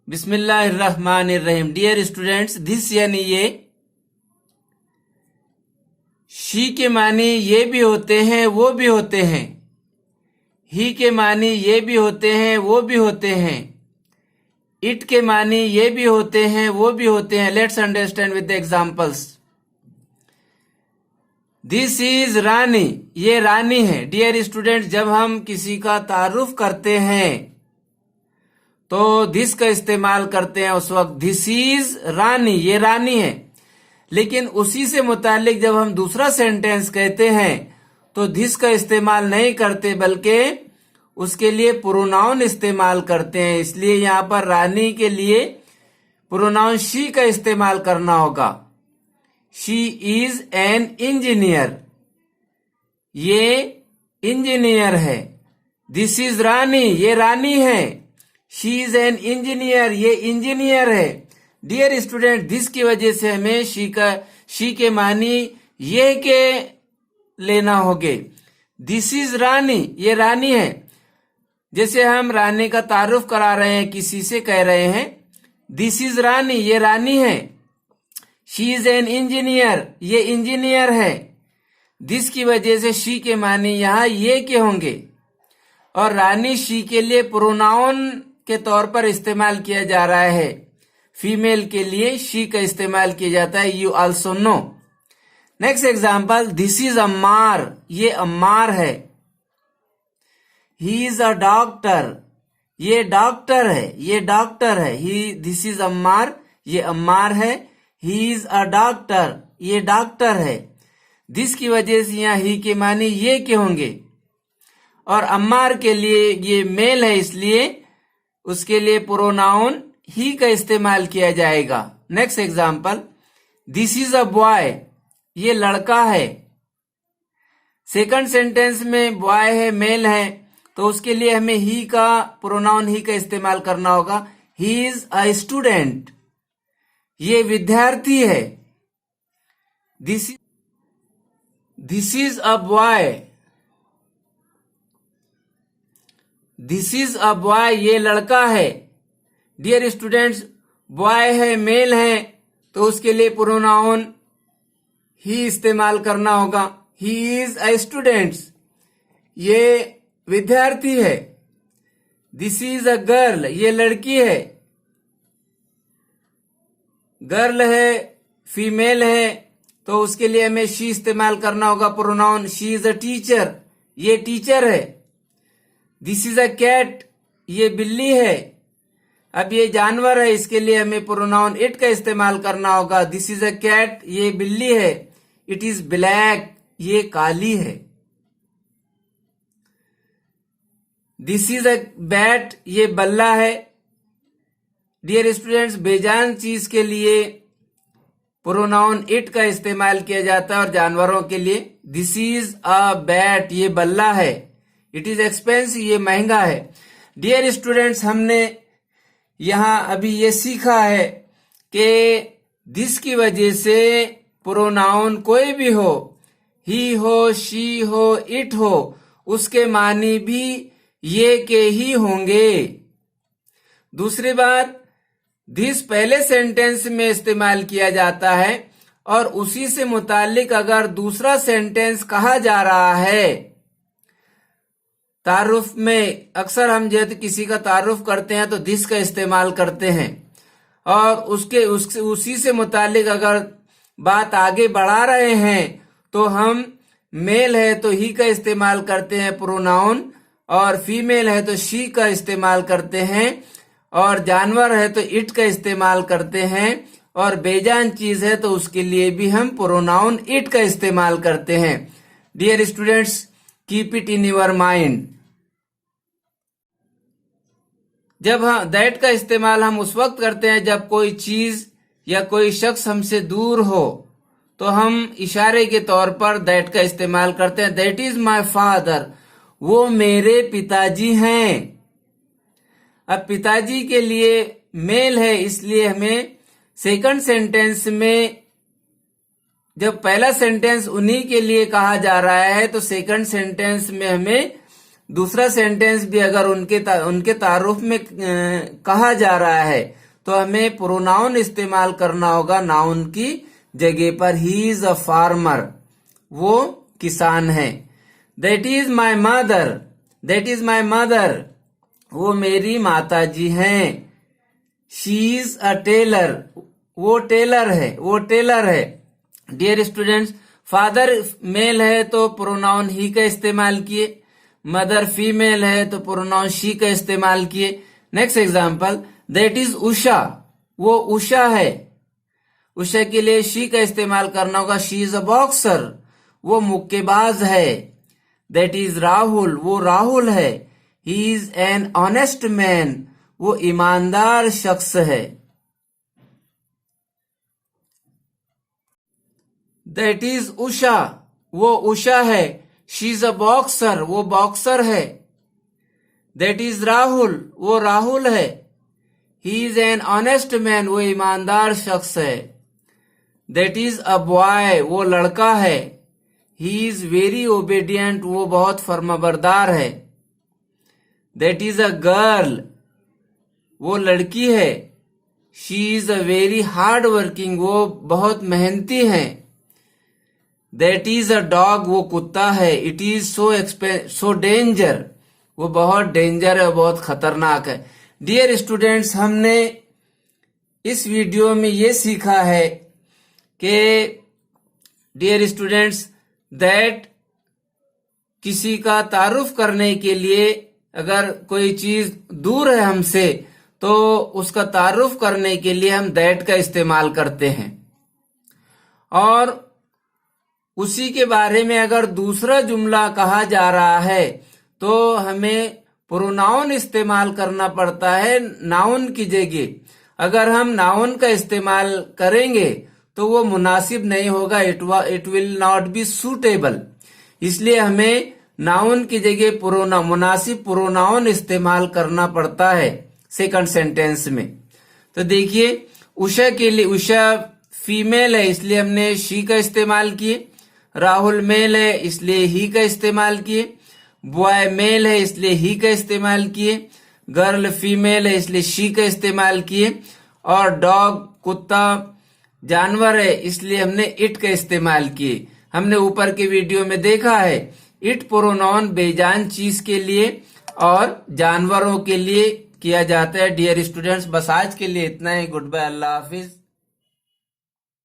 बिस्मिल्लाहिर्रहमानिर्रहीम। Dear students, this यानी ये शी के मानी ये भी होते हैं वो भी होते हैं, ही के मानी ये भी होते हैं वो भी होते हैं, इट के मानी ये भी होते हैं वो भी होते हैं। Let's understand with the examples. This is Rani, ये रानी है। डियर स्टूडेंट, जब हम किसी का तारुफ करते हैं तो दिस का इस्तेमाल करते हैं उस वक्त। दिस इज रानी, ये रानी है। लेकिन उसी से मुतालिक जब हम दूसरा सेंटेंस कहते हैं तो दिस का इस्तेमाल नहीं करते, बल्कि उसके लिए प्रोनाउन इस्तेमाल करते हैं। इसलिए यहां पर रानी के लिए प्रोनाउन शी का इस्तेमाल करना होगा। शी इज एन इंजीनियर, ये इंजीनियर है। दिस इज रानी, ये रानी है। शी इज एन इंजीनियर, ये इंजीनियर है। डियर स्टूडेंट, दिस की वजह से हमें शी के मानी ये के लेना होगे। दिस इज रानी, ये रानी है। जैसे हम रानी का तारुफ करा रहे हैं, किसी से कह रहे हैं दिस इज रानी, ये रानी है। शी इज एन इंजीनियर, ये इंजीनियर है। दिस की वजह से शी के मानी यहां ये के होंगे। और रानी शी के लिए प्रोनाउन के तौर पर इस्तेमाल किया जा रहा है। फीमेल के लिए शी का इस्तेमाल किया जाता है। You also know. Next example, this is Ammar, ये अम्मार है। ही इज अ डॉक्टर, ये डॉक्टर है, ये डॉक्टर है। दिस इज अम्मार, ये अम्मार है। ही इज अ डॉक्टर, ये डॉक्टर है। दिस की वजह से यहां ही के मानी ये के होंगे। और अम्मार के लिए ये मेल है, इसलिए उसके लिए प्रोनाउन ही का इस्तेमाल किया जाएगा। Next example, this is a boy, ये लड़का है। सेकंड सेंटेंस में बॉय है, मेल है, तो उसके लिए हमें ही का प्रोनाउन ही का इस्तेमाल करना होगा। ही इज अ स्टूडेंट, ये विद्यार्थी है। This is a boy, this is a boy, ये लड़का है। डियर स्टूडेंट्स, बॉय है, मेल है, तो उसके लिए प्रोनाउन ही इस्तेमाल करना होगा। ही इज अ स्टूडेंट, ये विद्यार्थी है। दिस इज अ गर्ल, ये लड़की है। गर्ल है, फीमेल है, तो उसके लिए हमें शी इस्तेमाल करना होगा pronoun. She is a teacher, ये टीचर है। दिस इज अ कैट, ये बिल्ली है। अब ये जानवर है, इसके लिए हमें प्रोनाउन इट का इस्तेमाल करना होगा। दिस इज अ कैट, ये बिल्ली है। इट इज ब्लैक, ये काली है। दिस इज अ बैट, ये बल्ला है। डियर स्टूडेंट्स, बेजान चीज के लिए प्रोनाउन इट का इस्तेमाल किया जाता है और जानवरों के लिए दिस इज अ बैट, ये बल्ला है। इट इज एक्सपेंसिव, ये महंगा है। डियर स्टूडेंट्स, हमने यहां अभी ये सीखा है कि दिस की वजह से प्रोनाउन कोई भी हो, ही हो, शी हो, इट हो, उसके मानी भी ये के ही होंगे। दूसरी बात, दिस पहले सेंटेंस में इस्तेमाल किया जाता है और उसी से मुतालिक अगर दूसरा सेंटेंस कहा जा रहा है, तारुफ में अक्सर हम जब किसी का तारुफ करते हैं तो दिस का इस्तेमाल करते हैं। और उसी से मुतालिक अगर बात आगे बढ़ा रहे हैं तो हम मेल है तो ही का इस्तेमाल करते हैं प्रोनाउन, और फीमेल है तो शी का इस्तेमाल करते हैं, और जानवर है तो इट का इस्तेमाल करते हैं, और बेजान चीज है तो उसके लिए भी हम प्रोनाउन इट का इस्तेमाल करते हैं। Dear students, keep it in your mind. जब दैट का इस्तेमाल हम उस वक्त करते हैं जब कोई चीज या कोई शख्स हमसे दूर हो, तो हम इशारे के तौर पर दैट का इस्तेमाल करते हैं। दैट इज माई फादर, वो मेरे पिताजी हैं। अब पिताजी के लिए मेल है, इसलिए हमें सेकंड सेंटेंस में, जब पहला सेंटेंस उन्हीं के लिए कहा जा रहा है, तो सेकंड सेंटेंस में हमें दूसरा सेंटेंस भी अगर उनके तारुफ में कहा जा रहा है तो हमें प्रोनाउन इस्तेमाल करना होगा नाउन की जगह पर। ही इज अ फार्मर, वो किसान है। That is my mother, that is my mother, वो मेरी माता जी हैं। शी इज अ टेलर, वो टेलर है, वो टेलर है। डियर स्टूडेंट्स, फादर मेल है तो प्रोनाउन ही का इस्तेमाल किए, मदर फीमेल है तो प्रोनाउन शी का इस्तेमाल किए। Next example, that is Usha, वो उषा है। उषा के लिए शी का इस्तेमाल करना होगा, शी इज अ बॉक्सर, वो मुक्केबाज है। दैट इज राहुल, वो राहुल है। He is an honest man, वो ईमानदार शख्स है। दैट इज उषा, वो उषा है। शी इज अ बॉक्सर, वो बॉक्सर है। दैट इज राहुल, वो राहुल है। He is an honest man, वो ईमानदार शख्स है। दैट इज अ बॉय, वो लड़का है। ही इज वेरी ओबेडियंट, वो बहुत फर्माबरदार है। दैट इज अ गर्ल, वो लड़की है। She is a very hard working, वो बहुत मेहनती है। दैट इज अ डॉग, वो कुत्ता है। इट इज सो डेंजर, वो बहुत डेंजर है, बहुत खतरनाक है। डियर स्टूडेंट्स, हमने इस वीडियो में ये सीखा है कि डियर स्टूडेंट्स दैट किसी का तारुफ करने के लिए अगर कोई चीज दूर है हमसे तो उसका तारुफ करने के लिए हम दैट का इस्तेमाल करते हैं। और उसी के बारे में अगर दूसरा जुमला कहा जा रहा है तो हमें प्रोनाउन इस्तेमाल करना पड़ता है नाउन की जगह। अगर हम नाउन का इस्तेमाल करेंगे तो वो मुनासिब नहीं होगा, it will not be suitable. इसलिए हमें नाउन की जगह मुनासिब प्रोनाउन इस्तेमाल करना पड़ता है सेकंड सेंटेंस में। तो देखिए, उषा के लिए, उषा फीमेल है इसलिए हमने शी का इस्तेमाल किए। राहुल मेल है इसलिए ही का इस्तेमाल किए। बॉय मेल है इसलिए ही का इस्तेमाल किए। गर्ल फीमेल है इसलिए शी का इस्तेमाल किए। और डॉग कुत्ता जानवर है इसलिए हमने इट का इस्तेमाल किए। हमने ऊपर के वीडियो में देखा है इट प्रोनाउन बेजान चीज के लिए और जानवरों के लिए किया जाता है। डियर स्टूडेंट्स, बस आज के लिए इतना ही। गुड बाय, अल्लाह हाफिज।